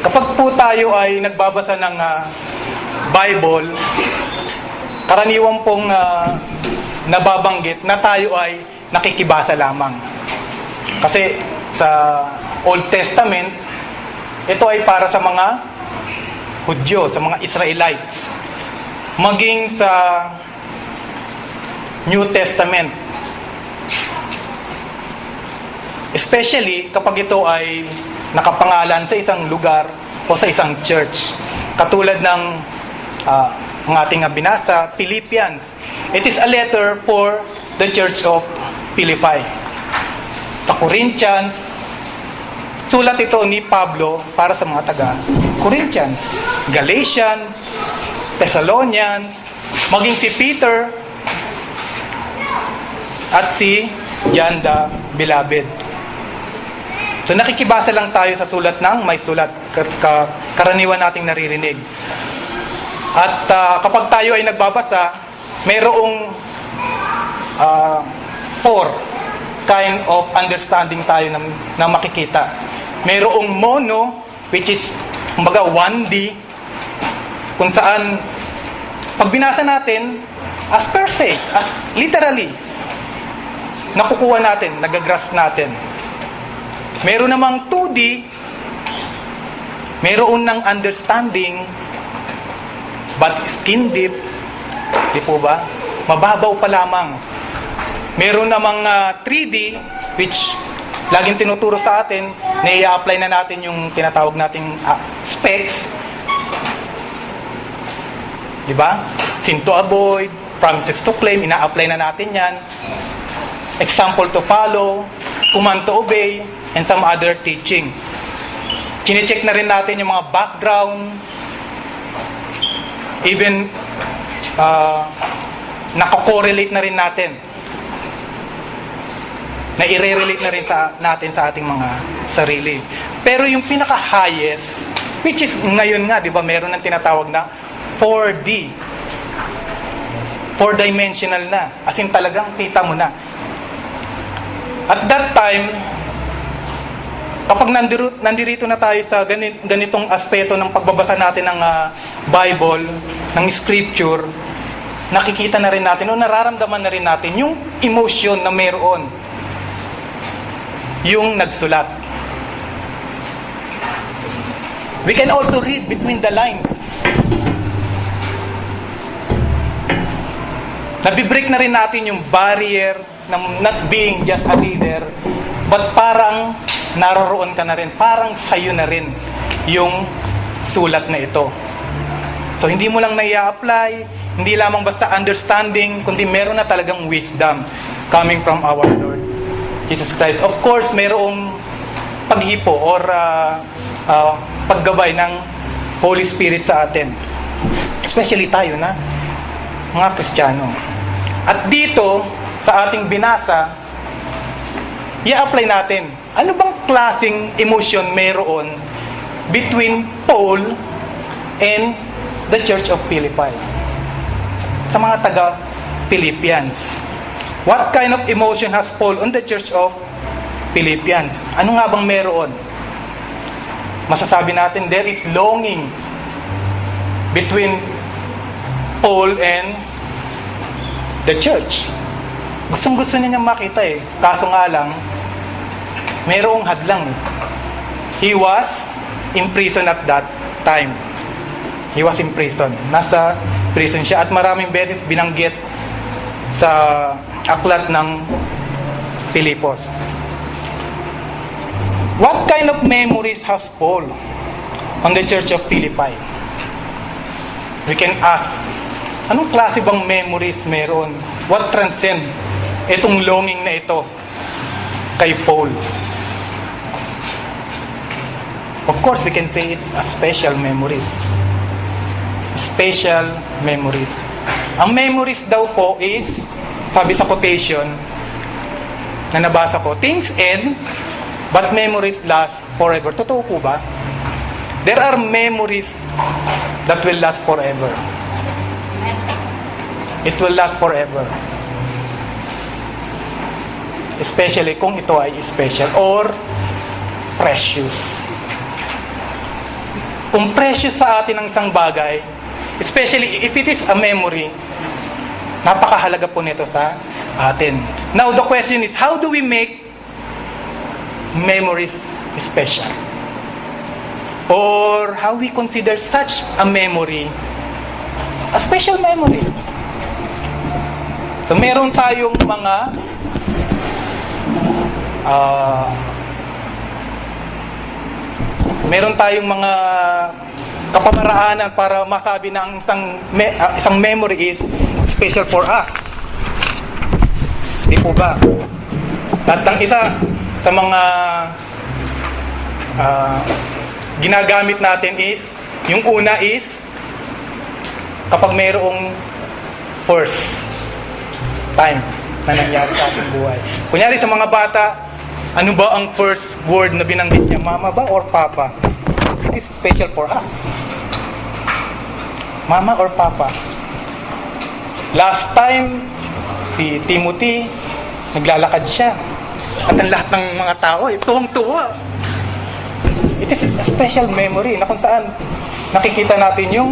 Kapag po tayo ay nagbabasa ng Bible, karaniwan pong nababanggit na tayo ay nakikibasa lamang. Kasi sa Old Testament, ito ay para sa mga Hudyo, sa mga Israelites. Maging sa New Testament. Especially kapag ito ay nakapangalan sa isang lugar o sa isang church. Katulad ng ang ating binasa, Philippians. It is a letter for the Church of Philippi. Sa Corinthians, sulat ito ni Pablo para sa mga taga-Corinthians. Galatians, Thessalonians, maging si Peter, at si John the Beloved. So nakikibasa lang tayo sa sulat ng may sulat. Karaniwan nating naririnig. At kapag tayo ay nagbabasa, mayroong four kind of understanding tayo na makikita. Mayroong mono, which is kumbaga 1D, kung saan pag binasa natin as per se, as literally, nakukuha natin, nagagrasp natin. Meron namang 2D, meron ng understanding, but skin deep, di po ba? Mababaw pa lamang. Meron namang 3D, which laging tinuturo sa atin, na i-apply na natin yung tinatawag nating specs. Di ba? Sin to avoid, promises to claim, ina-apply na natin yan. Example to follow, command to obey, and some other teaching. Kine-check na rin natin yung mga background, even nako-correlate na rin natin, na i-relate na rin natin sa ating mga sarili. Pero yung pinaka-highest, which is ngayon nga, di ba, meron ng tinatawag na 4D. 4-dimensional na. As in talagang kita mo na. At that time, kapag nandirito na tayo sa ganitong aspeto ng pagbabasa natin ng Bible, ng Scripture, nakikita na rin natin o nararamdaman na rin natin yung emotion na meron yung nagsulat. We can also read between the lines. Nabibreak na rin natin yung barrier ng not being just a reader, but parang naroroon ka na rin, parang sa'yo na rin yung sulat na ito. So hindi mo lang na-i-apply, hindi lamang basta understanding, kundi meron na talagang wisdom coming from our Lord Jesus Christ. Of course, mayroong paghipo or paggabay ng Holy Spirit sa atin. Especially tayo na mga Kristiyano. At dito, sa ating binasa, i-apply natin. Ano bang klaseng emotion meron between Paul and the Church of Philippi? Sa mga taga-Philippians. What kind of emotion has Paul on the Church of Philippians? Ano nga bang meron? Masasabi natin, there is longing between Paul and the church. Gustong-gusto niya makita Kaso nga lang, mayroong hadlang He was in prison at that time. He was in prison. Nasa prison siya at maraming beses binanggit sa aklat ng Pilipos. What kind of memories has Paul on the Church of Philippi? We can ask, anong klase bang memories meron? What transcend itong longing na ito kay Paul? Of course, we can say it's a special memories. Special memories. Ang memories daw po is, sabi sa quotation na nabasa ko, things end, but memories last forever. Totoo po ba? There are memories that will last forever. It will last forever. Especially kung ito ay special or precious. kung precious sa atin ang isang bagay, especially if it is a memory, napakahalaga po nito sa atin. Now, the question is, how do we make memories special? Or how we consider such a memory a special memory? So, meron tayong mga kapamaraanan para masabi na ang isang memory is special for us. Di po ba? At ang isa sa mga ginagamit natin is, yung una is kapag mayroong first time na nangyari sa ating buhay. Kunyari sa mga bata, ano ba ang first word na binanggit niya? Mama ba or papa? It is special for us. Mama or papa? Last time, si Timothy, naglalakad siya. At ang lahat ng mga tao, tuwang-tuwa. It is a special memory na kung saan nakikita natin yung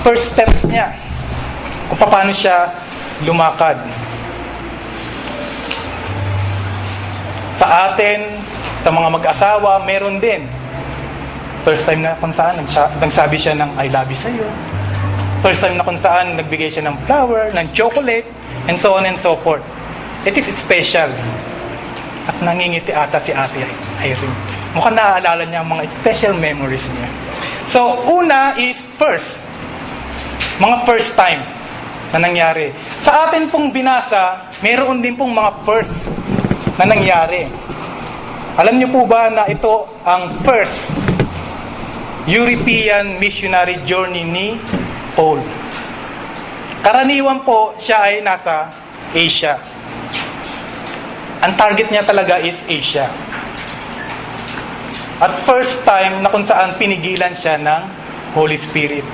first steps niya. Kung paano siya lumakad. Sa atin, sa mga mag-asawa, meron din. First time na kung saan nagsabi siya ng I love you sa'yo. First time na kung saan nagbigay siya ng flower, ng chocolate, and so on and so forth. It is special. At nangingiti ata si Ate Irene. Mukhang naaalala niya ang mga special memories niya. So, una is first. Mga first time na nangyari. Sa atin pong binasa, mayroon din pong mga first na nangyari. Alam niyo po ba na ito ang first European missionary journey ni Paul? Karaniwan po siya ay nasa Asia. Ang target niya talaga is Asia. At first time na kung saan pinigilan siya ng Holy Spirit.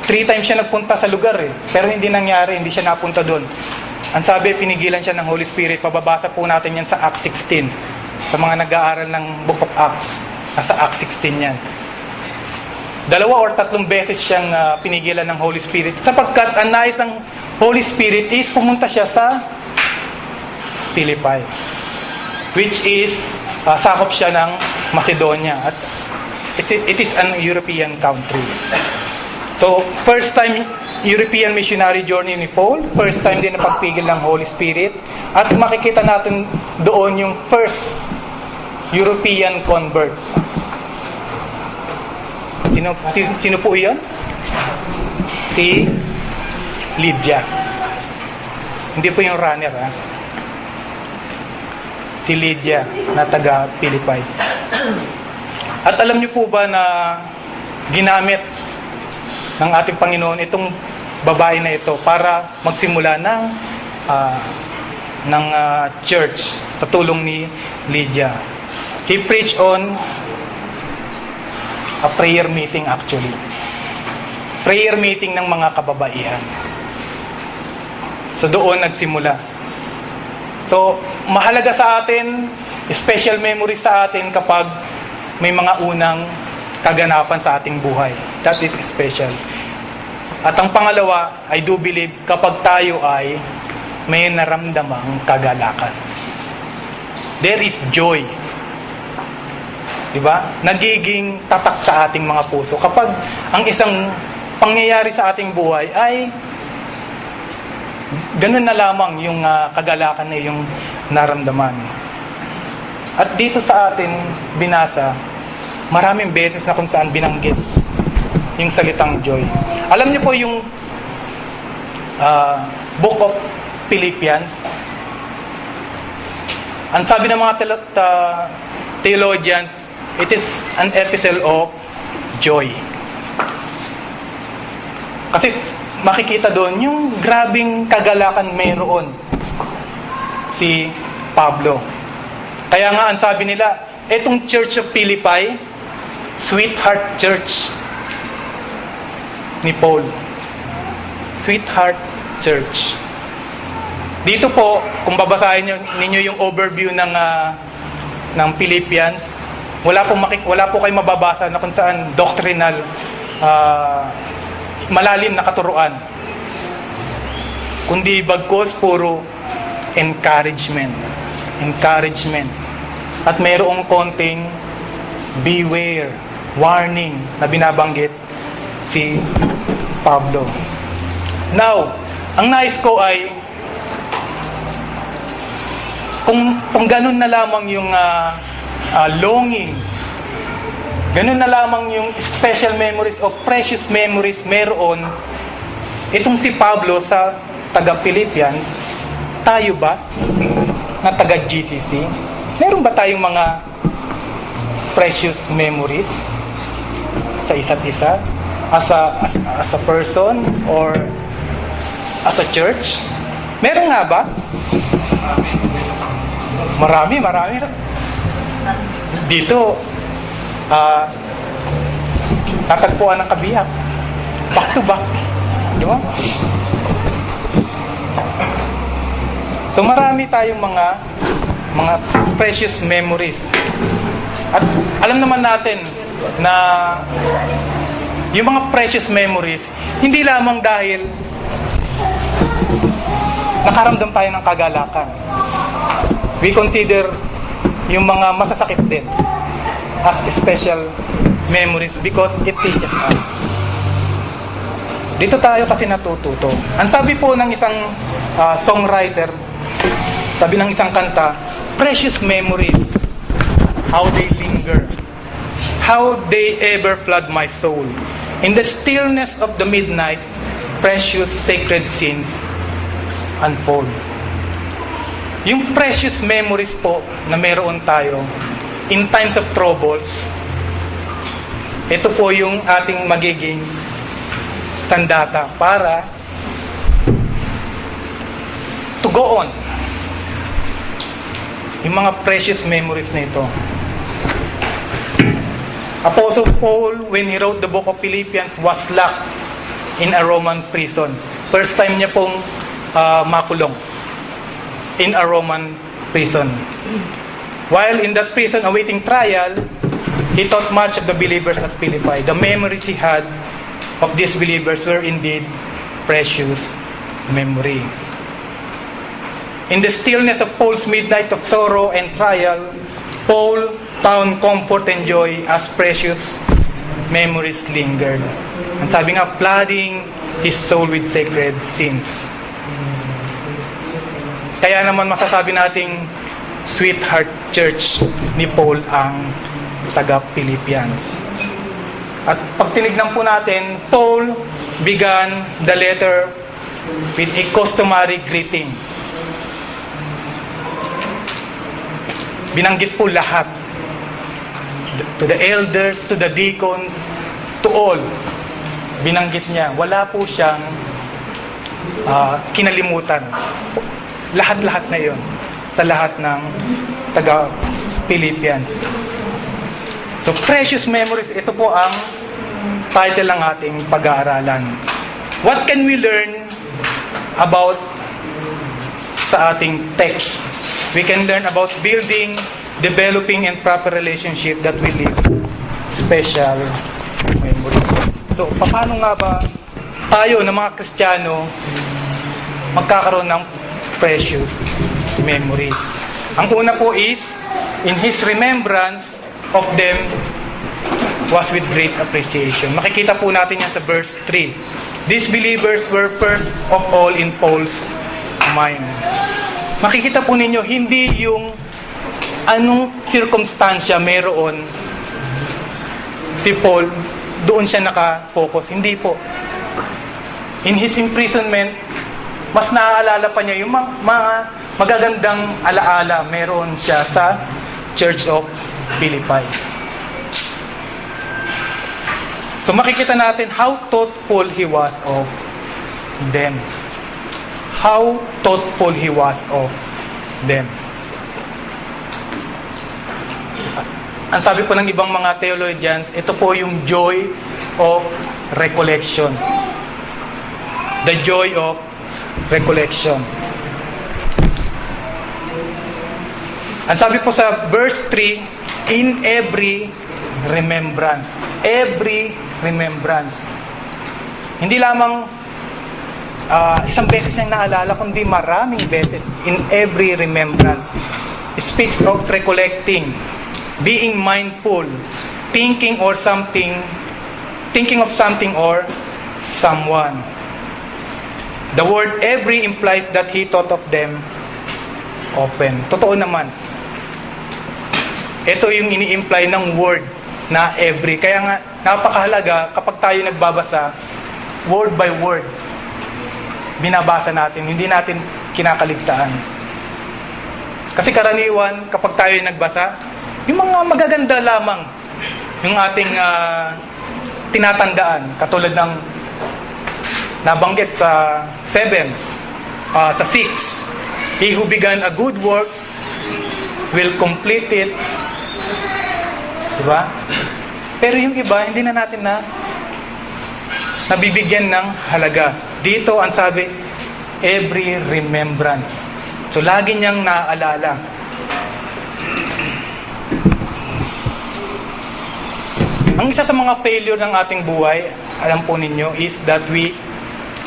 3 times siya nagpunta sa lugar pero hindi nangyari, hindi siya napunta doon. Ang sabi, pinigilan siya ng Holy Spirit. Pababasa po natin yan sa Acts 16. Sa mga nag-aaral ng Book of Acts, nasa Acts 16 yan. 2 or 3 beses siyang pinigilan ng Holy Spirit sapagkat ang nais ng Holy Spirit is pumunta siya sa Philippi, which is sakop siya ng Macedonia at it is an European country. So, first time European missionary journey ni Paul, first time din na pagpigil ng Holy Spirit, at makikita natin doon yung first European convert. Sino po iyon? Si Lydia. Hindi po yung runner, ha? Si Lydia na taga Philippi. At alam niyo po ba na ginamit ng ating Panginoon itong babae na ito para magsimula ng church sa tulong ni Lydia. He preached on a prayer meeting actually. Prayer meeting ng mga kababaihan. So doon nagsimula. So mahalaga sa atin, special memory sa atin kapag may mga unang kaganapan sa ating buhay. That is special. At ang pangalawa, I do believe kapag tayo ay may naramdamang kagalakan. There is joy. Diba? Nagiging tatak sa ating mga puso. Kapag ang isang pangyayari sa ating buhay ay ganun na lamang yung kagalakan na yung naramdaman. At dito sa atin binasa, maraming beses na kung saan binanggit yung salitang joy. Alam niyo po yung Book of Philippians, ang sabi ng mga theologians, it is an epistle of joy. Kasi makikita doon yung grabing kagalakan mayroon si Pablo. Kaya nga ang sabi nila, etong Church of Philippi, sweetheart church ni Paul. Sweetheart church. Dito po, kung babasahin ninyo yung overview ng Philippians, wala po kayong mababasa na kung saan doctrinal, malalim na katuruan. Kundi bagkus puro encouragement. Encouragement. At mayroong konting beware, warning na binabanggit si Pablo. Now, ang nais ko ay kung ganun na lamang yung longing, ganun na lamang yung special memories o precious memories meron itong si Pablo sa taga-Philippians, tayo ba na taga-GCC, meron ba tayong mga precious memories sa isa't isa as a person or as a church? Meron nga ba? Marami. Dito, tatagpuan ng kabiyak. Back to back. Di ba? So marami tayong mga precious memories. At alam naman natin na yung mga precious memories, hindi lamang dahil nakaramdam tayo ng kagalakan. We consider yung mga masasakit din as special memories because it teaches us. Dito tayo kasi natututo. Ang sabi po ng isang songwriter, sabi ng isang kanta, precious memories, how they linger, how they ever flood my soul. In the stillness of the midnight, precious sacred scenes unfold. Yung precious memories po na meron tayo in times of troubles, ito po yung ating magiging sandata para to go on. Yung mga precious memories na ito. Apostle Paul, when he wrote the book of Philippians, was locked in a Roman prison. First time niya pong makulong in a Roman prison. While in that prison awaiting trial, he taught much of the believers of Philippi. The memories he had of these believers were indeed precious memory. In the stillness of Paul's midnight of sorrow and trial, Paul found comfort and joy as precious memories lingered. Ang sabi nga, flooding his soul with sacred scenes. Kaya naman masasabi nating sweetheart church ni Paul ang taga-Philippians. At pag tinignan po natin, Paul began the letter with a customary greeting. Binanggit po lahat. To the elders, to the deacons, to all. Binanggit niya. Wala po siyang kinalimutan. Lahat-lahat na yon sa lahat ng taga-Philippians. So, precious memories. Ito po ang title ng ating pag-aaralan. What can we learn about sa ating text? We can learn about building, developing, and proper relationship that will lead special memories. So, paano nga ba tayo na mga Kristiyano magkakaroon ng precious memories? Ang una po is, in His remembrance of them was with great appreciation. Makikita po natin yan sa verse 3. These believers were first of all in Paul's mind. Makikita po ninyo, hindi yung anong circumstansya meron si Paul, doon siya nakafocus. Hindi po. In his imprisonment, mas naaalala pa niya yung mga magagandang alaala meron siya sa Church of Philippi. So makikita natin how thoughtful he was of them. How thoughtful he was of them. Ang sabi po ng ibang mga theologians, ito po yung joy of recollection. The joy of recollection. Ang sabi po sa verse 3, in every remembrance. Every remembrance. Hindi lamang isang beses niyang naalala, kundi maraming beses. In every remembrance. It speaks of recollecting, being mindful, thinking of something or someone. The word every implies that he thought of them often. Totoo naman. Ito yung ini-imply ng word na every. Kaya nga, napakahalaga kapag tayo nagbabasa, word by word, binabasa natin, hindi natin kinakaligtaan. Kasi karaniwan, kapag tayo nagbasa, yung mga magaganda lamang, yung ating tinatandaan, katulad ng nabanggit sa 7, sa 6, he who began a good works will complete it. Diba? Pero yung iba, hindi na natin nabibigyan ng halaga. Dito, ang sabi, every remembrance. So, lagi niyang naaalala. Ang isa sa mga failure ng ating buhay, alam po ninyo, is that we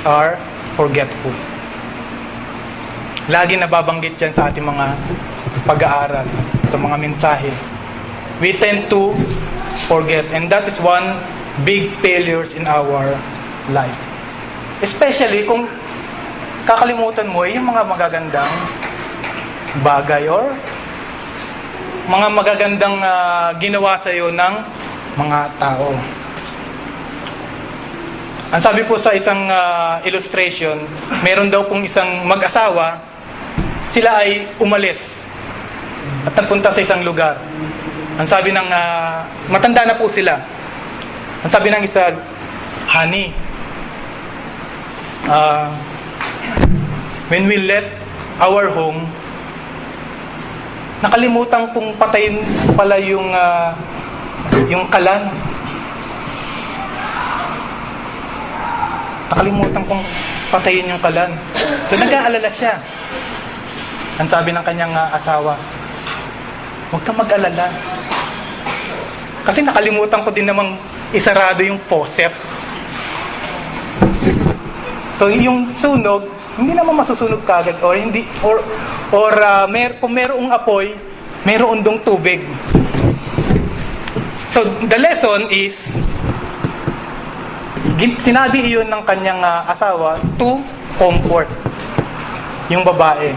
are forgetful. Lagi nababanggit yan sa ating mga pag-aaral, sa mga mensahe. We tend to forget, and that is one big failures in our life. Especially kung kakalimutan mo yung mga magagandang bagay or mga magagandang ginawa sa iyo ng mga tao. Ang sabi po sa isang illustration, meron daw pong isang mag-asawa, sila ay umalis at nagpunta sa isang lugar. Ang sabi ng matanda na po sila. Ang sabi ng isa, honey, when we left our home, nakalimutan kong patayin pala yung kalan. Nakalimutan kong patayin yung kalan. So nag-aalala siya. Ang sabi ng kanyang asawa, huwag kang mag-alala. Kasi nakalimutan ko din namang isarado yung faucet. So yung sunog, hindi naman masusunog kagad or hindi kung merong apoy, meron dong tubig. So the lesson is sinabi iyon ng kanyang asawa to comfort yung babae.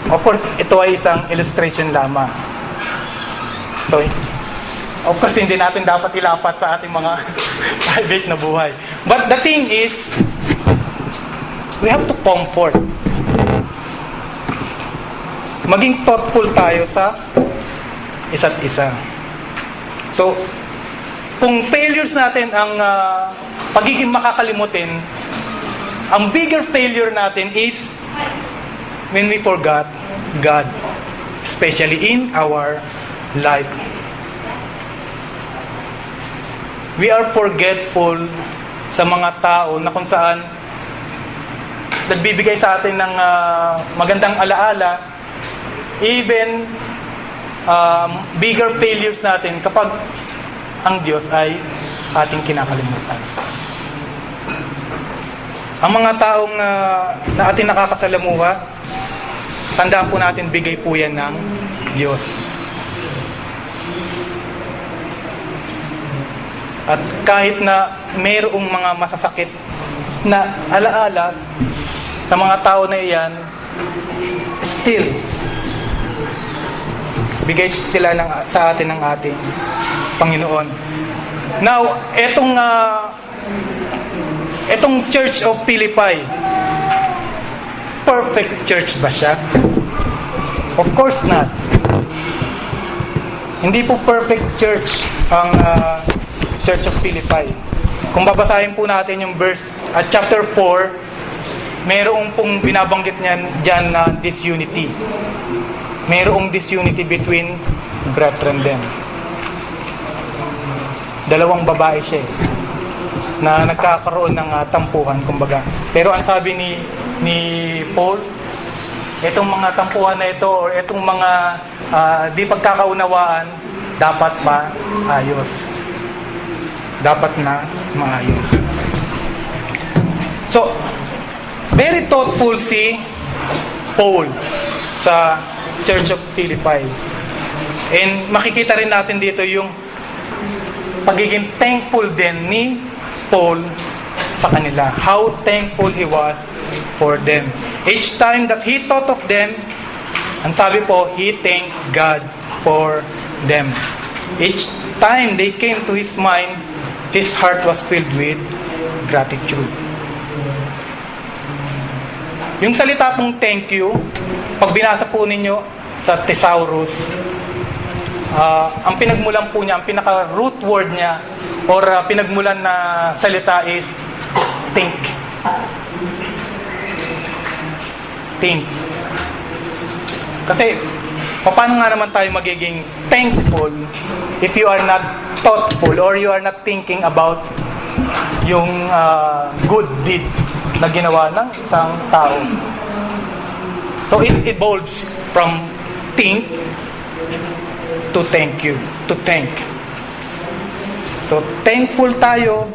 Of course, ito ay isang illustration lamang. So, of course, hindi natin dapat ilapat sa ating mga private na buhay. But the thing is, we have to comfort. Maging thoughtful tayo sa isa't isa. So, kung failures natin ang pagiging makakalimutin, ang bigger failure natin is when we forgot God, especially in our life. We are forgetful sa mga tao na kung saan nagbibigay sa atin ng magandang alaala, even bigger failures natin kapag ang Diyos ay ating kinakalimutan. Ang mga taong na ating nakakasalamuha, tandaan po natin, bigay po yan ng Diyos. At kahit na mayroong mga masasakit na alaala sa mga tao na iyan, still, bigay sila sa atin ng ating Panginoon. Now, etong Church of Philippi, perfect church ba siya? Of course not. Hindi po perfect church ang Church of Philippi. Kung babasahin po natin yung verse at chapter 4, mayroong pong binabanggit niyan diyan na disunity. Mayroong disunity between brethren din. Dalawang babae siya na nagkakaroon ng tampuhan, kumbaga. Pero ang sabi ni Paul, itong mga tampuhan na ito or itong mga di pagkakaunawaan, dapat maayos. Dapat na maayos. So, very thoughtful si Paul sa Church of Philippi. And makikita rin natin dito yung pagiging thankful din ni Paul sa kanila. How thankful he was for them. Each time that he thought of them, ang sabi po, he thanked God for them. Each time they came to his mind, his heart was filled with gratitude. Yung salita pong thank you, pag binasa po ninyo sa Thesaurus, ang pinagmulan po niya, ang pinaka-root word niya, or pinagmulan na salita is think. Think. Kasi, paano nga naman tayo magiging thankful if you are not thoughtful or you are not thinking about yung good deeds na ginawa ng isang tao. So it evolves from think to thank you, to thank. So thankful tayo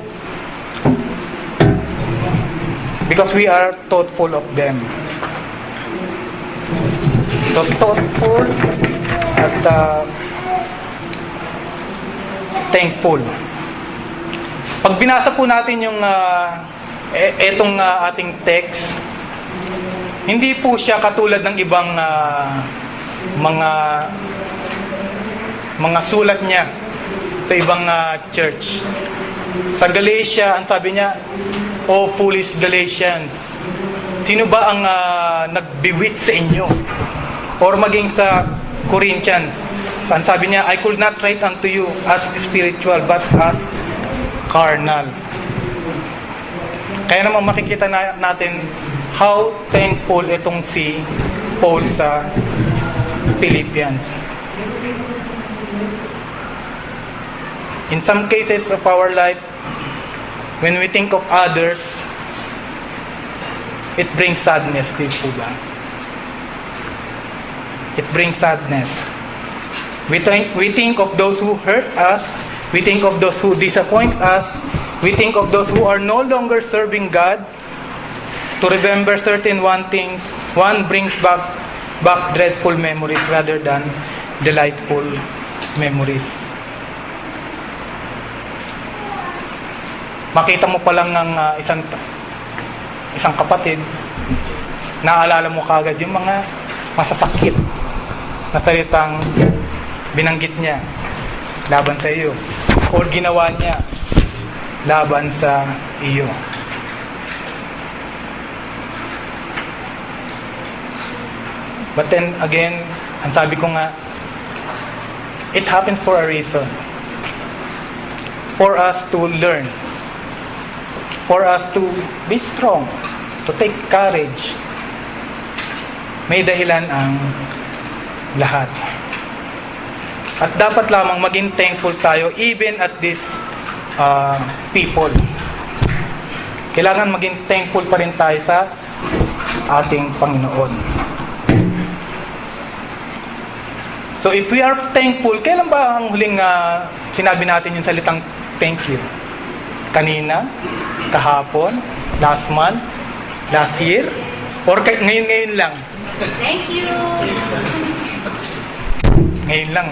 because we are thoughtful of them. So thoughtful at thankful. Pag binasa po natin yung etong ating text, hindi po siya katulad ng ibang mga sulat niya sa ibang church. Sa Galatia, ang sabi niya, "O foolish Galatians, sino ba ang nagbiwit sa inyo?" Or maging sa Corinthians, ang sabi niya, "I could not write unto you as spiritual, but as carnal." Kaya naman makikita natin how thankful itong si Paul sa Philippians. In some cases of our life, when we think of others, it brings sadness, di po ba? It brings sadness. We think of those who hurt us. We think of those who disappoint us. We think of those who are no longer serving God. To remember certain things, one brings back dreadful memories rather than delightful memories. Makita mo pa lang ng isang kapatid, naalala mo kagad yung mga masasakit na salitang binanggit niya laban sa iyo o ginawa niya laban sa iyo. But then again, ang sabi ko nga, it happens for a reason. For us to learn. For us to be strong. To take courage. May dahilan ang lahat. At dapat lamang maging thankful tayo even at this people. Kailangan maging thankful pa rin tayo sa ating Panginoon. So if we are thankful, kailan ba ang huling sinabi natin yung salitang thank you? Kanina? Kahapon? Last month? Last year? Or ngayon lang? Thank you! Ngayon lang.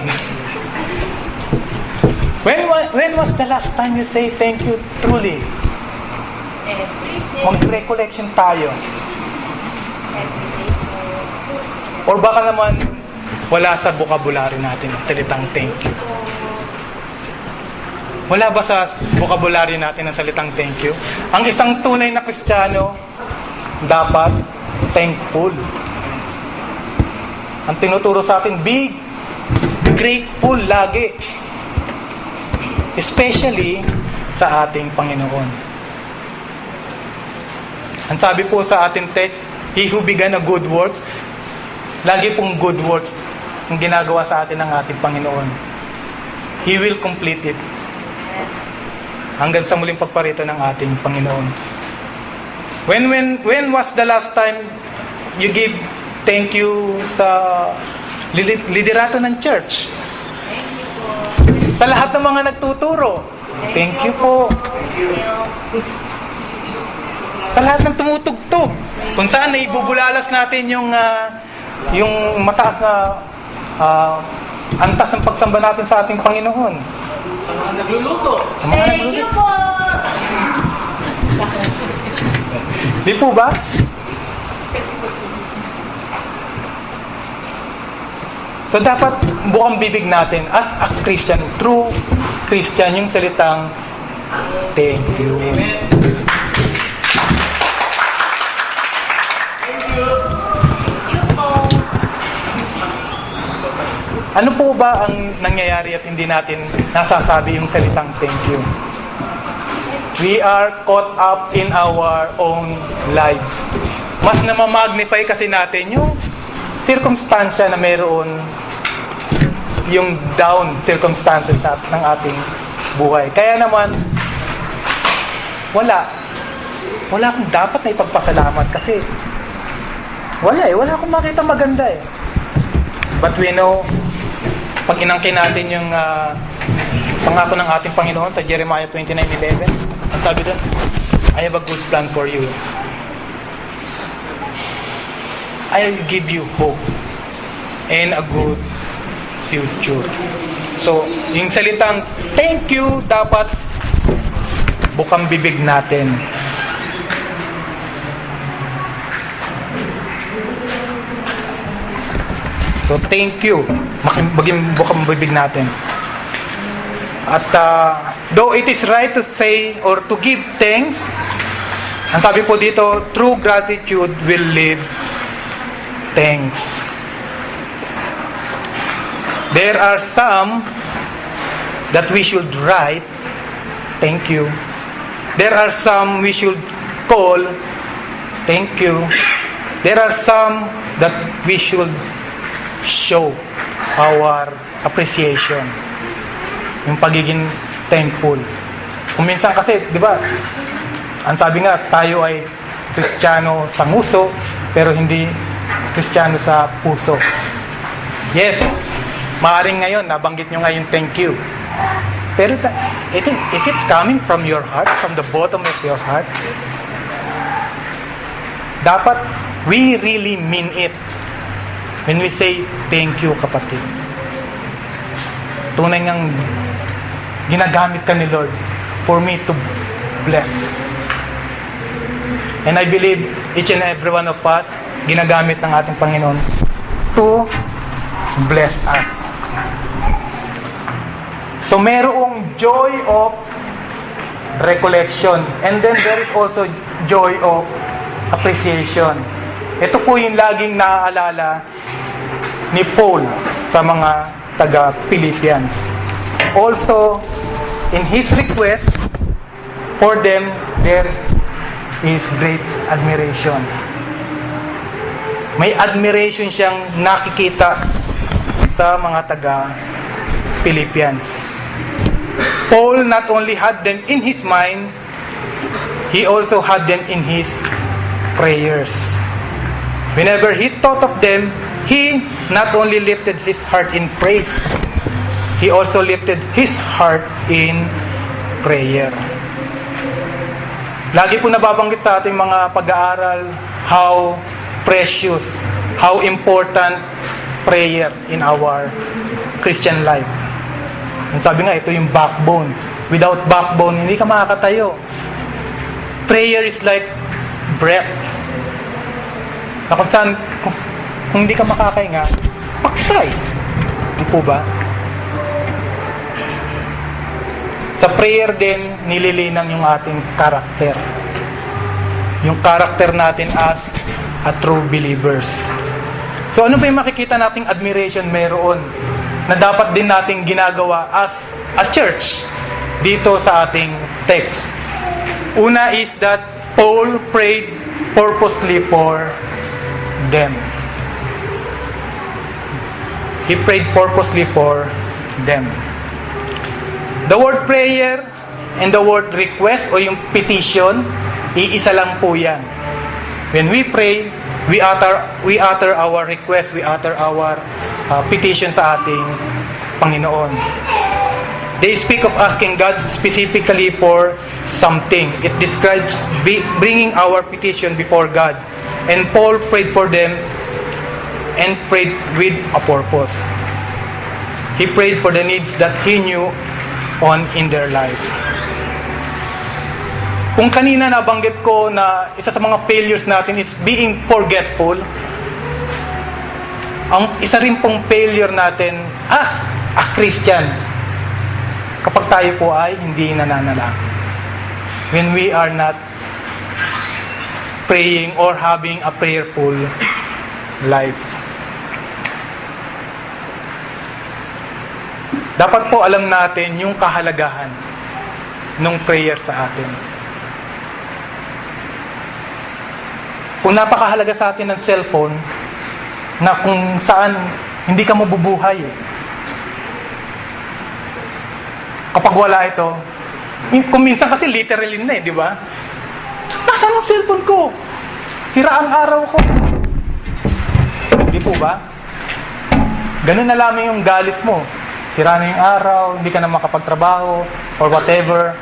When was the last time you say thank you truly? Everyday. Mag-recollection tayo. Everyday. Or baka naman wala sa vocabulary natin ang salitang thank you. Wala ba sa vocabulary natin ang salitang thank you? Ang isang tunay na Kristiyano dapat thankful. Ang tinuturo sa atin, be grateful lagi. Especially sa ating Panginoon. Ang sabi po sa ating text, he who began a good works, lagi pong good works ang ginagawa sa atin ng ating Panginoon. He will complete it. Hanggang sa muling pagparito ng ating Panginoon. When was the last time you give thank you sa liderato ng church. Thank you po. Sa lahat ng mga nagtuturo. Thank you po. Thank you. Sa lahat ng tumutugtog. Kung saan na ibubulalas natin yung mataas na antas ng pagsamba natin sa ating Panginoon. Sa mga nagluluto. Sa mga Thank you po. Di po ba? So dapat bukang bibig natin as a Christian, true Christian, yung salitang thank you. Amen. Thank you po. Ano po ba ang nangyayari at hindi natin nasasabi yung salitang thank you? We are caught up in our own lives. Mas namamagnify kasi natin yung circumstansya na mayroon, yung down circumstances ng ating buhay. Kaya naman, wala akong dapat na ipagpasalamat kasi wala akong makita maganda eh. But we know, pag inangkin natin yung pangako ng ating Panginoon sa Jeremiah 29:11, ang sabi doon, I have a good plan for you. I'll give you hope and a good future. So, yung salitang thank you, dapat bukang bibig natin. So, thank you. Maging bukang bibig natin. At though it is right to say or to give thanks, ang sabi po dito, true gratitude will leave thanks. There are some that we should write, thank you. There are some we should call, thank you. There are some that we should show our appreciation. Yung pagiging thankful. Kung minsan kasi, di ba, ang sabi nga, tayo ay Kristiyano sa nguso, pero hindi Kristiyano sa puso. Yes, maaaring ngayon, nabanggit nyo nga yung thank you. Pero is it coming from your heart? From the bottom of your heart? Dapat, we really mean it. When we say, thank you, kapatid. Tunay ngang ginagamit ka ni Lord for me to bless. And I believe each and every one of us, ginagamit ng ating Panginoon to bless us. So merong joy of recollection. And then there is also joy of appreciation. Ito po yung laging naaalala ni Paul sa mga taga-Philippians. Also, in his request for them, there is great admiration. May admiration siyang nakikita sa mga taga-Philippians. Paul not only had them in his mind, he also had them in his prayers. Whenever he thought of them, he not only lifted his heart in praise, he also lifted his heart in prayer. Lagi po nababanggit sa ating mga pag-aaral how precious, how important prayer in our Christian life. Ang sabi nga, ito yung backbone. Without backbone, hindi ka makakatayo. Prayer is like breath. Na kung saan, kung hindi ka makakahinga, paktay. Hindi po ba? Sa prayer din, nililinang yung ating karakter. Yung karakter natin as a true believers. So ano ba yung makikita nating admiration meron na dapat din nating ginagawa as a church dito sa ating text? Una is that Paul prayed purposely for them. He prayed purposely for them. The word prayer and the word request o yung petition, iisa lang po yan. When we pray, we utter our request, we utter our petition sa ating Panginoon. They speak of asking God specifically for something. It describes bringing our petition before God. And Paul prayed for them and prayed with a purpose. He prayed for the needs that he knew on in their life. Kung kanina nabanggit ko na isa sa mga failures natin is being forgetful, ang isa rin pong failure natin as a Christian, kapag tayo po ay hindi nananalangin. When we are not praying or having a prayerful life. Dapat po alam natin yung kahalagahan ng prayer sa atin. Kung napakahalaga sa atin ng cellphone, na kung saan hindi ka mabubuhay. Kapag wala ito, kung minsan kasi literally na di ba? Nasaan ang cellphone ko? Sira ang araw ko. Hindi po ba? Ganun na lamang yung galit mo. Sira na yung araw, hindi ka na makapagtrabaho, or whatever,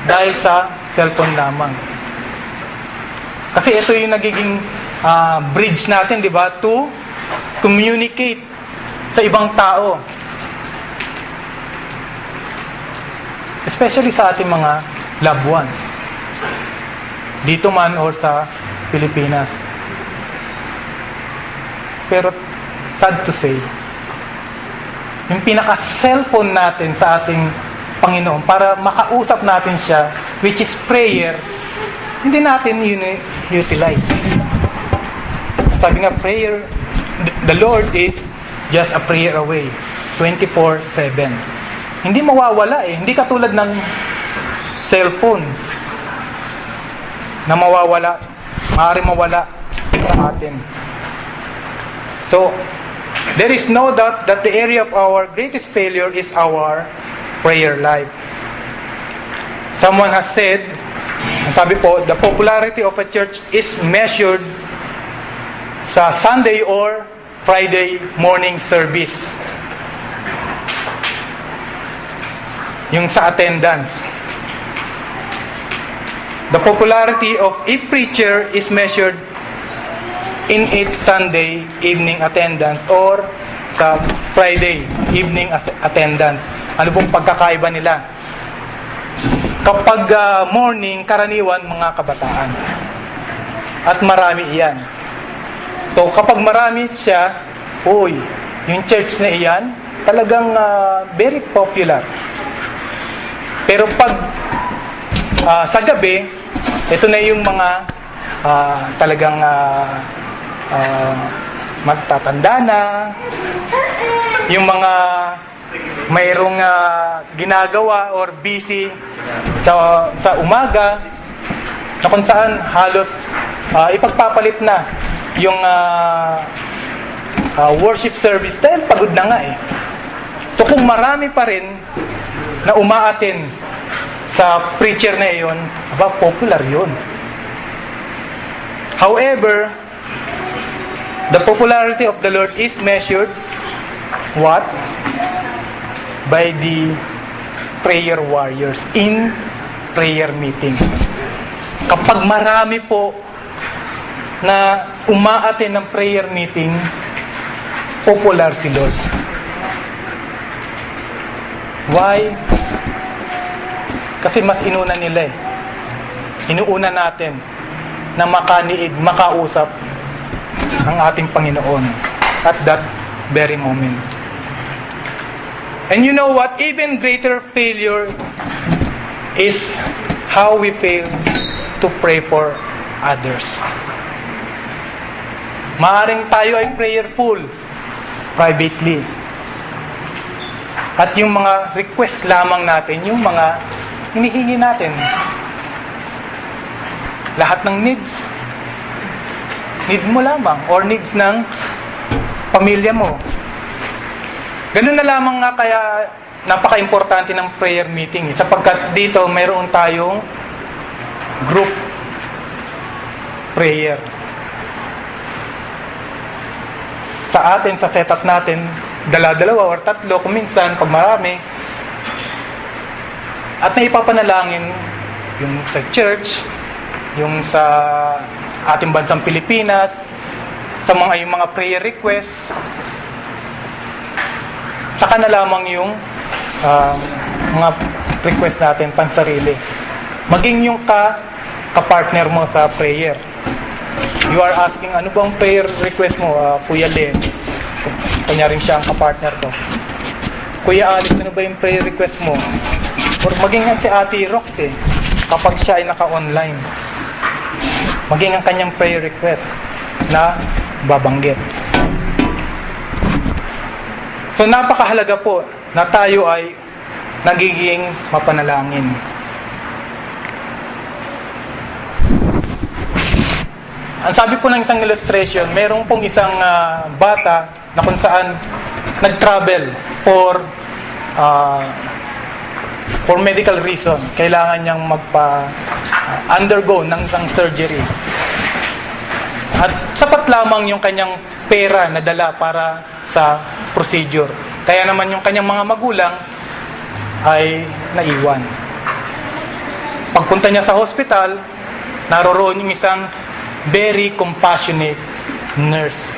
dahil sa cellphone lamang. Kasi ito yung nagiging bridge natin, di ba? To communicate sa ibang tao. Especially sa ating mga loved ones. Dito man or sa Pilipinas. Pero sad to say, yung pinaka-cellphone natin sa ating Panginoon para makausap natin siya, which is prayer, hindi natin yun utilize. Sabi nga, prayer, the Lord is just a prayer away, 24/7. Hindi mawawala eh. Hindi katulad ng cellphone na mawawala, maaaring mawala sa atin. So, there is no doubt that the area of our greatest failure is our prayer life. Someone has said, sabi po, the popularity of a church is measured sa Sunday or Friday morning service. Yung sa attendance. The popularity of a preacher is measured in its Sunday evening attendance or sa Friday evening attendance. Ano pong pagkakaiba nila? Kapag morning, karaniwan mga kabataan. At marami iyan. So kapag marami siya, yung church na iyan, talagang very popular. Pero pag sa gabi, ito na yung mga talagang magtatanda na, yung mga mayroong ginagawa or busy sa umaga, na kung saan halos ipagpapalit na yung worship service dahil pagod na nga eh. So kung marami pa rin na umaatin sa preacher na iyon, popular yun. However, the popularity of the Lord is measured what? By the prayer warriors in prayer meeting. Kapag marami po na umaatin ng prayer meeting, popular si Lord. Why? Kasi mas inuna nila eh. Inuuna natin na makaniig, makausap ang ating Panginoon at that very moment. And you know what? Even greater failure is how we fail to pray for others. Maaring tayo ay prayerful privately. At yung mga request lamang natin, yung mga hinihingi natin. Lahat ng needs, need mo lamang or needs ng pamilya mo. Ganun na lamang nga kaya napaka-importante ng prayer meeting sapagkat dito mayroon tayong group prayer. sa atin, sa setup natin, dalawa or tatlo, kung minsan, pag marami, at naipapanalangin yung sa church, yung sa ating bansang Pilipinas, sa yung mga prayer requests, saka na lamang yung mga request natin pansarili. Maging yung ka-partner mo sa prayer. You are asking, ano bang prayer request mo, Kuya Len? Kunyaring siya ang kapartner ko. Kuya Alex, ano ba yung prayer request mo? Or maging nga si Ate Rox kapag siya ay naka-online. Maging ang kanyang prayer request na babanggit. So napakahalaga po na tayo ay nagiging mapanalangin. Ang sabi po ng isang illustration, mayroong pong isang bata na kung saan nag-travel for medical reason. Kailangan niyang undergo ng surgery. At sapat lamang yung kanyang pera na dala para sa procedure. Kaya naman yung kanyang mga magulang ay naiwan. Pagpunta niya sa hospital, naroroon yung isang very compassionate nurse.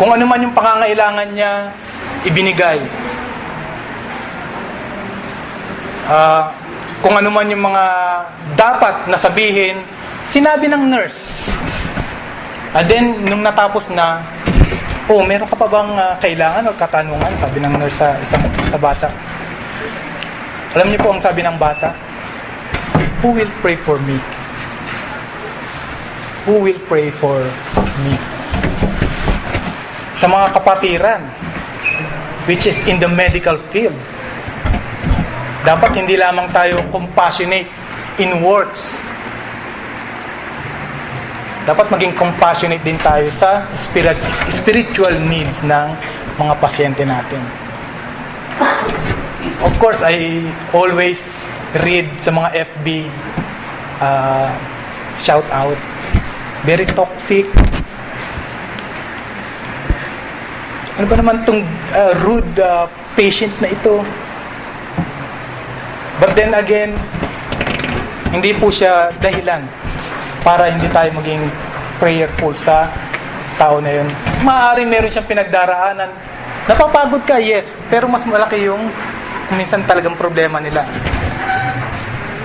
Kung ano man yung pangangailangan niya, ibinigay. Kung ano man yung mga dapat na sabihin, sinabi ng nurse. And then, nung natapos na, meron ka pa bang kailangan o katanungan? Sabi ng nurse sa bata. Alam niyo po ang sabi ng bata? Who will pray for me? Who will pray for me? Sa mga kapatiran, which is in the medical field, dapat hindi lamang tayo compassionate in words. Dapat maging compassionate din tayo sa spiritual needs ng mga pasyente natin. Of course, I always read sa mga FB shout out. Very toxic. Ano ba naman itong rude patient na ito? But then again, hindi po siya dahilan para hindi tayo maging prayerful sa tao na yun. Maaaring meron siyang pinagdaraanan. Napapagod ka, yes, pero mas malaki yung minsan talagang problema nila.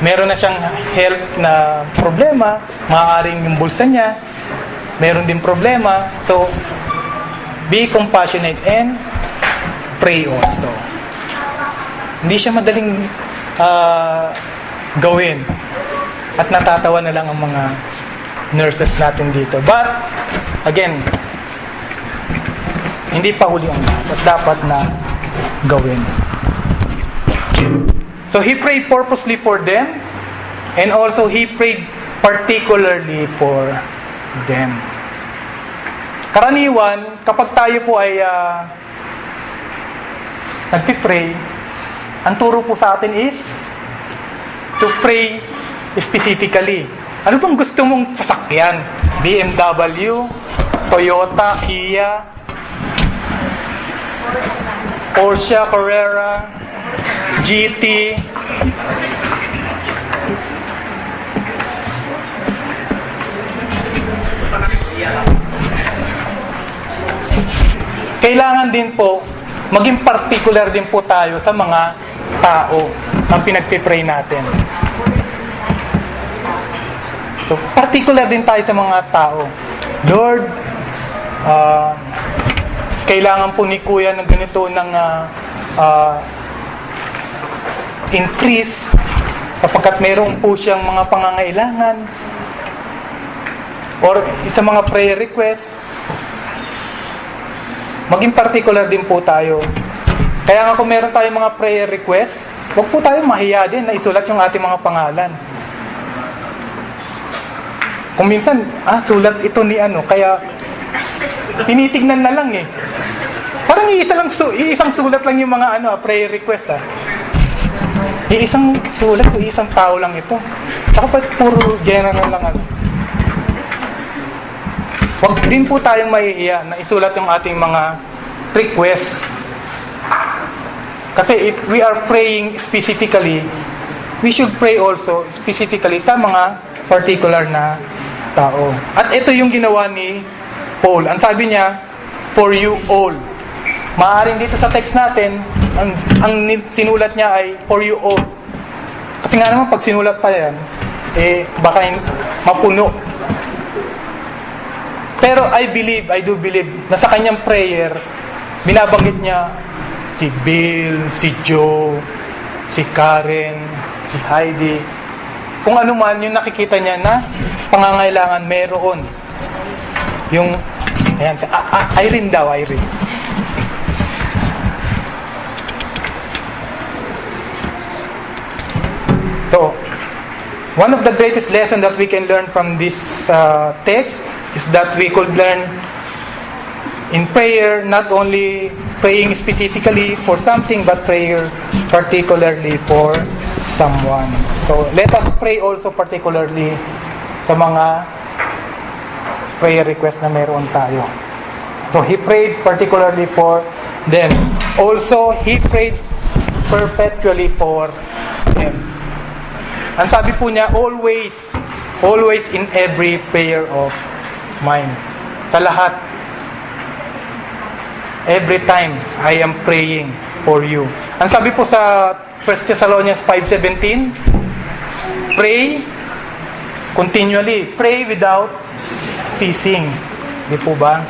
Meron na siyang health na problema, maaaring yung bulsa niya, meron din problema. So, be compassionate and pray also. Hindi siya madaling gawin. At natatawa na lang ang mga nurses natin dito. But, again, hindi pa huli ang lahat at dapat na gawin. So, he prayed purposely for them and also he prayed particularly for them. Karaniwan, kapag tayo po ay nagpipray, ang turo po sa atin is to pray specifically. Ano bang gusto mong sasakyan? BMW, Toyota, Kia, Porsche, Carrera, GT. Kailangan din po maging particular din po tayo sa mga tao ang pinagpipray natin. So, particular din tayo sa mga tao. Lord, kailangan po ni Kuya ng ganito ng increase sapagkat mayroon po siyang mga pangangailangan or sa mga prayer requests. Maging particular din po tayo. Kaya nga kung meron tayong mga prayer requests, huwag po tayo mahiya din na isulat yung ating mga pangalan. Kung minsan, sulat ito ni kaya tinitignan na lang eh. Parang iisang sulat lang yung mga prayer requests Iisang sulat, so isang tao lang ito. Tsaka puro general lang Huwag din po tayong mahihiya na isulat yung ating mga requests. Kasi if we are praying specifically, we should pray also specifically sa mga particular na tao. At ito yung ginawa ni Paul. Ang sabi niya, for you all. Maaaring dito sa text natin, ang sinulat niya ay for you all. Kasi nga naman, pag sinulat pa yan, baka mapuno. Pero I do believe, na sa kanyang prayer, binabanggit niya si Bill, si Joe, si Karen, si Heidi. Kung ano man yung nakikita niya na pangangailangan meron. Yung, ayan, Irene daw, Irene. So, one of the greatest lessons that we can learn from this text is that we could learn in prayer, not only praying specifically for something, but prayer particularly for someone. So, let us pray also particularly sa mga prayer requests na meron tayo. So, he prayed particularly for them. Also, he prayed perpetually for them. Ang sabi po niya, always in every prayer of mine. Sa lahat, every time I am praying for you. Ang sabi po sa 1 Thessalonians 5:17, pray continually. Pray without ceasing. Di po ba?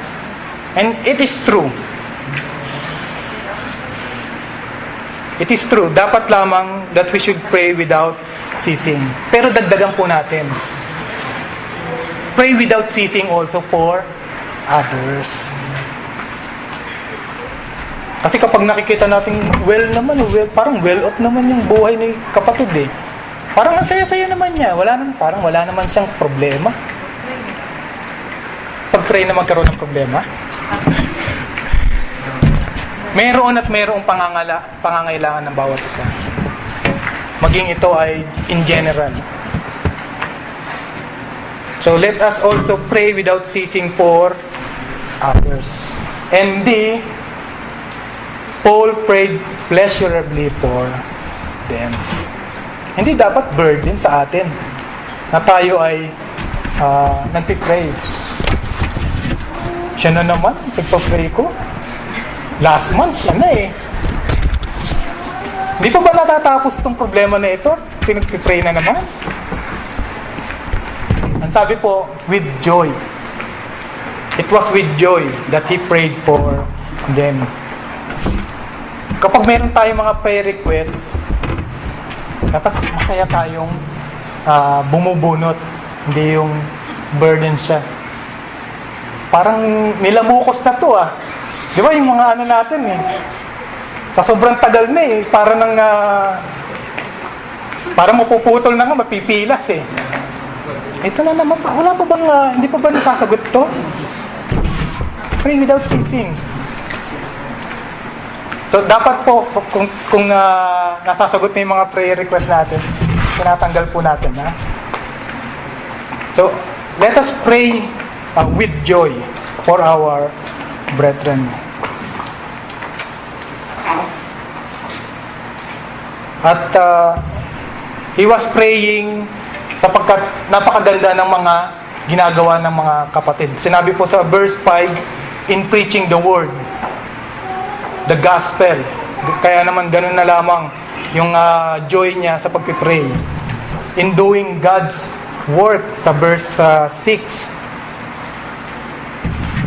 And it is true. It is true. Dapat lamang that we should pray without ceasing. Pero dagdagan po natin. Pray without ceasing also for others. Kasi kapag nakikita natin, parang well off naman yung buhay ni kapatid eh. Parang ang saya-saya naman niya. Parang wala naman siyang problema. Pag-pray na magkaroon ng problema. Meron at mayroong pangangailangan ng bawat isa. Maging ito ay in general. So let us also pray without ceasing for others. And D, Paul prayed pleasurably for them. Hindi dapat burden sa atin na tayo ay nagpipray. Siya na naman, pagpapray ko. Last month, siya na eh. Di pa ba natatapos itong problema na ito? Pinagpipray na naman. Ang sabi po, with joy. It was with joy that he prayed for them. Kapag meron tayong mga prayer requests, dapat masaya tayong bumubunot. Hindi yung burden siya. Parang nilamukos na to ah. Di ba yung mga ano natin eh. Sa sobrang tagal na eh. Para nang parang mapuputol na nga, mapipilas eh. Ito na naman pa. Wala pa bang, hindi pa ba nasasagot to? Pray without ceasing. So, dapat po, kung nasasagot na yung mga prayer request natin, tinatanggal po natin, ha? So, let us pray with joy for our brethren. At he was praying sapagkat napakaganda ng mga ginagawa ng mga kapatid. Sinabi po sa verse 5, in preaching the word, the gospel. Kaya naman ganun na lamang yung joy niya sa pagpipray. In doing God's work sa verse 6.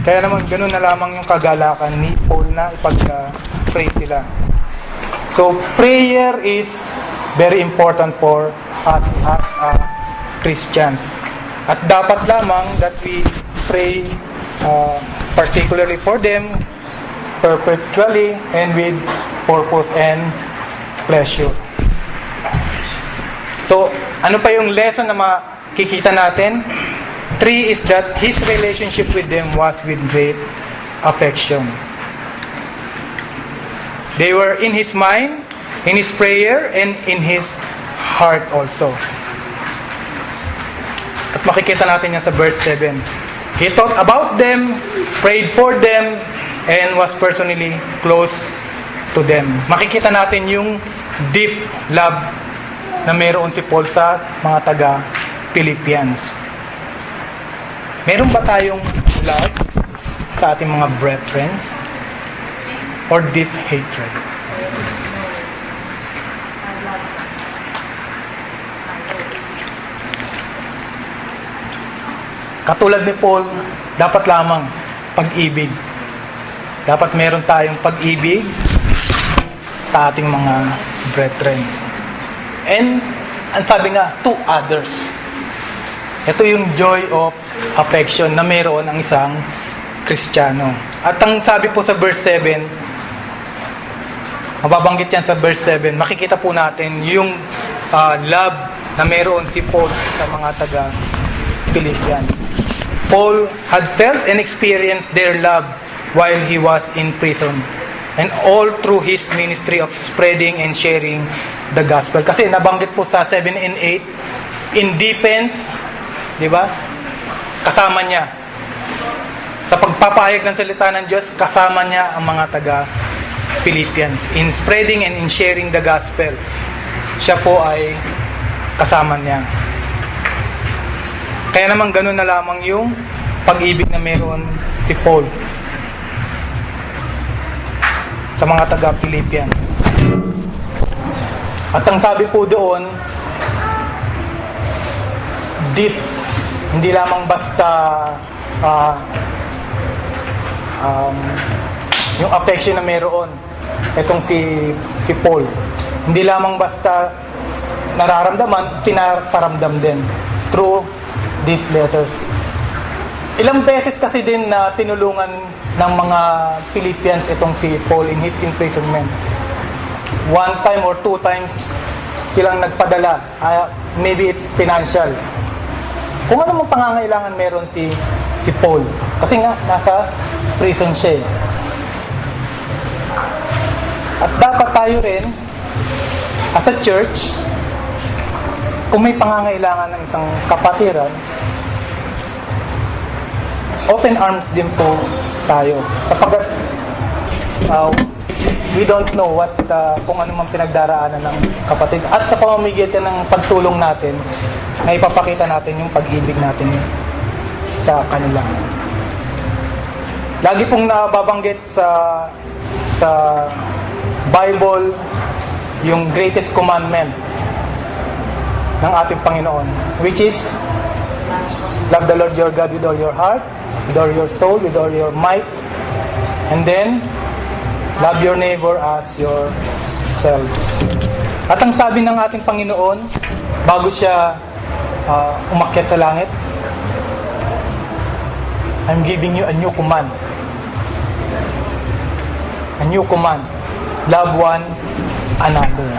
Kaya naman ganun na lamang yung kagalakan ni Paul na ipag-pray sila. So prayer is very important for us as Christians. At dapat lamang that we pray particularly for them, perpetually, and with purpose and pleasure. So, ano pa yung lesson na makikita natin? 3 is that his relationship with them was with great affection. They were in his mind, in his prayer, and in his heart also. At makikita natin yan sa verse 7. He thought about them, prayed for them, and was personally close to them. Makikita natin yung deep love na meron si Paul sa mga taga-Philippians. Meron ba tayong love sa ating mga brethren? Or deep hatred? Katulad ni Paul, dapat lamang pag-ibig. Dapat meron tayong pag-ibig sa ating mga brethren. And, ang sabi nga, to others. Ito yung joy of affection na meron ang isang Kristiyano. At ang sabi po sa verse 7, mababanggit yan sa verse 7, makikita po natin yung love na meron si Paul sa mga taga-Philippians. Paul had felt and experienced their love while he was in prison, and all through his ministry of spreading and sharing the gospel. Kasi nabanggit po sa 7 and 8, in defense, di ba? Kasama niya. Sa pagpapahayag ng salita ng Diyos, kasama niya ang mga taga-Philippians. In spreading and in sharing the gospel, siya po ay kasama niya. Kaya naman ganun na lamang yung pag-ibig na meron si Paul sa mga taga-Philippians. At ang sabi po doon, deep, hindi lamang basta yung affection na meron itong si Paul. Hindi lamang basta nararamdaman, pinaparamdam din through these letters. Ilang beses kasi din na tinulungan ng mga Philippians itong si Paul in his imprisonment. One time or two times silang nagpadala. Maybe it's financial. Kung ano mong pangangailangan meron si Paul. Kasi nga, nasa prison siya. At dapat tayo rin, as a church, kung may pangangailangan ng isang kapatiran, open arms din po tayo. Sapagkat we don't know what kung ano man pinagdaraanan ng kapatid. At sa pamamagitan ng pagtulong natin, na ipapakita natin yung pag-ibig natin sa kanila. Lagi pong nababanggit sa Bible yung greatest commandment ng ating Panginoon, which is love the Lord your God with all your heart, with all your soul, with all your might, and then love your neighbor as yourselves. At ang sabi ng ating Panginoon bago siya umakyat sa langit, I'm giving you a new command. A new command. Love one another.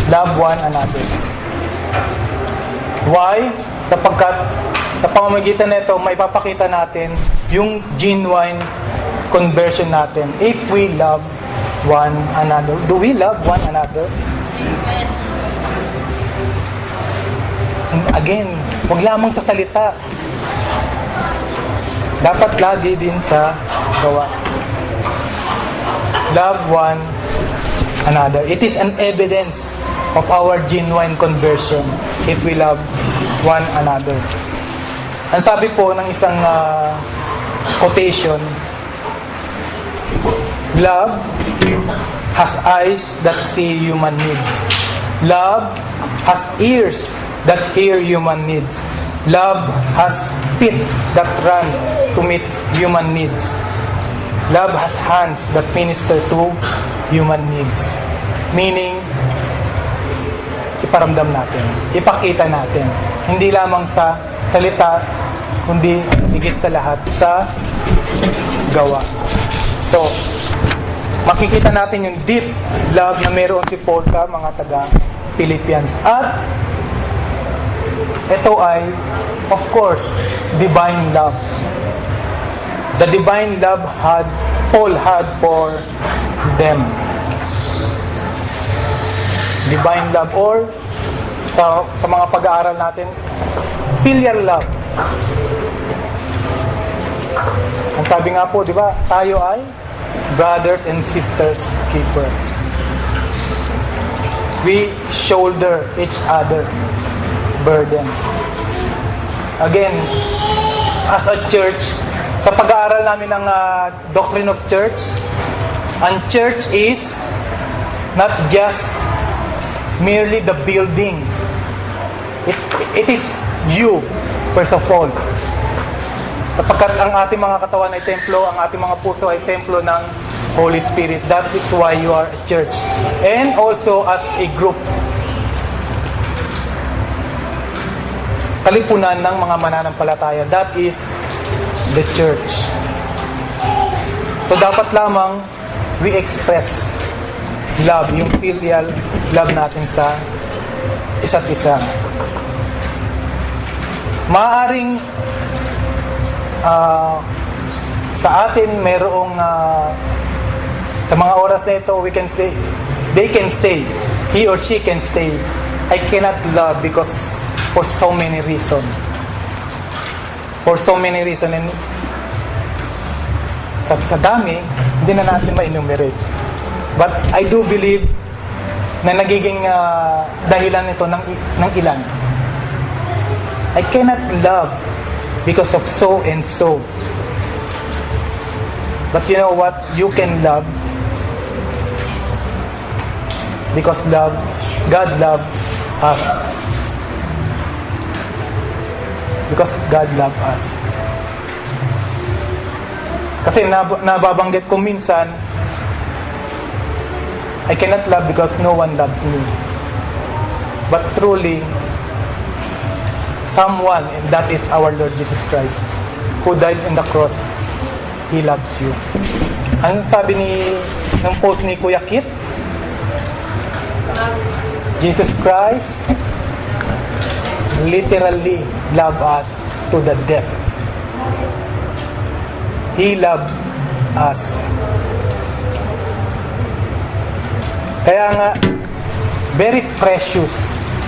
Love one another. Why? Sapagkat sa pamamagitan nito, may papakita natin yung genuine conversion natin. If we love one another. Do we love one another? And again, huwag lamang sa salita. Dapat lagi din sa gawa. Love one another. It is an evidence of our genuine conversion if we love one another. Ang sabi po ng isang quotation, love has eyes that see human needs. Love has ears that hear human needs. Love has feet that run to meet human needs. Love has hands that minister to human needs. Meaning, iparamdam natin, ipakita natin. Hindi lamang sa salita, kundi higit sa lahat sa gawa. So, makikita natin yung deep love na meron si Paul sa mga taga-Philippians. At ito ay, of course, divine love. The divine love Paul had for them. Divine love, or sa mga pag-aaral natin, Filial love. Ang sabi nga po, di ba, tayo ay brothers and sisters keeper. We shoulder each other burden. Again, as a church, sa pag-aaral namin ng Doctrine of Church, ang church is not just merely the building. It is you, first of all. Kapag ang ating mga katawan ay templo, ang ating mga puso ay templo ng Holy Spirit. That is why you are a church. And also as a group. Kalipunan ng mga mananampalataya. That is the church. So dapat lamang we express love, yung filial love natin sa isa't isa. Maaring sa atin mayroong sa mga oras na ito we can say, they can say, he or she can say, I cannot love because for so many reasons. For so many reasons. And sa dami, hindi na natin ma-enumerate. But I do believe na nagiging dahilan nito ng ilan. I cannot love because of so and so. But you know what? You can love because God loved us. Because God loved us. Kasi nababanggit ko minsan, I cannot love because no one loves me. But truly, someone, and that is our Lord Jesus Christ, who died on the cross, He loves you. Ang sabi ng post ni Kuya Kit, Jesus Christ literally loved us to the death. He loved us. Kaya nga, very precious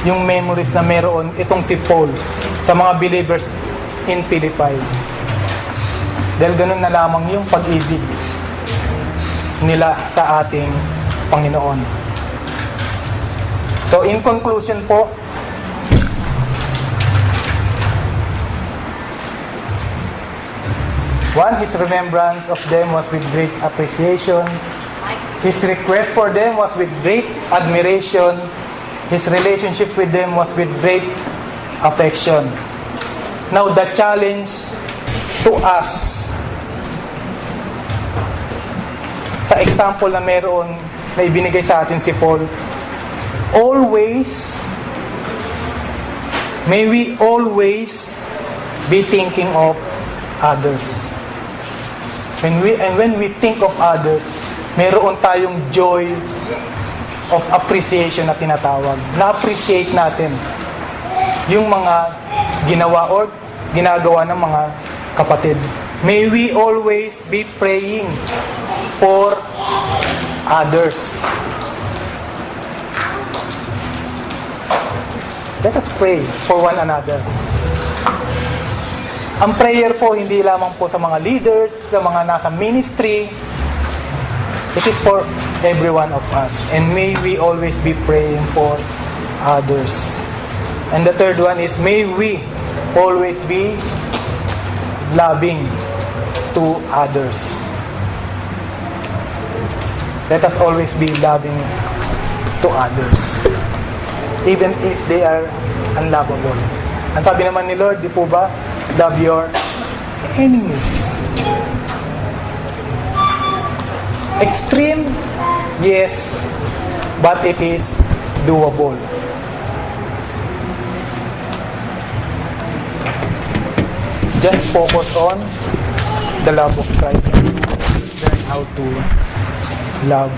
yung memories na meron itong si Paul sa mga believers in Philippi. Dahil ganun na lamang yung pag-ibig nila sa ating Panginoon. So in conclusion po, one, his remembrance of them was with great appreciation. His request for them was with great admiration. His relationship with them was with great affection. Now, the challenge to us, sa example na meron na ibinigay sa atin si Paul, may we always be thinking of others. When we think of others, meron tayong joy of appreciation na tinatawag. Na-appreciate natin yung mga ginawa or ginagawa ng mga kapatid. May we always be praying for others. Let us pray for one another. Ang prayer po, hindi lamang po sa mga leaders, sa mga nasa ministry. It is for every one of us. And may we always be praying for others. And the third one is, may we always be loving to others. Let us always be loving to others. Even if they are unlovable. Ang sabi naman ni Lord, di po ba? Love your enemies. Extreme? Yes. But it is doable. Just focus on the love of Christ and learn how to love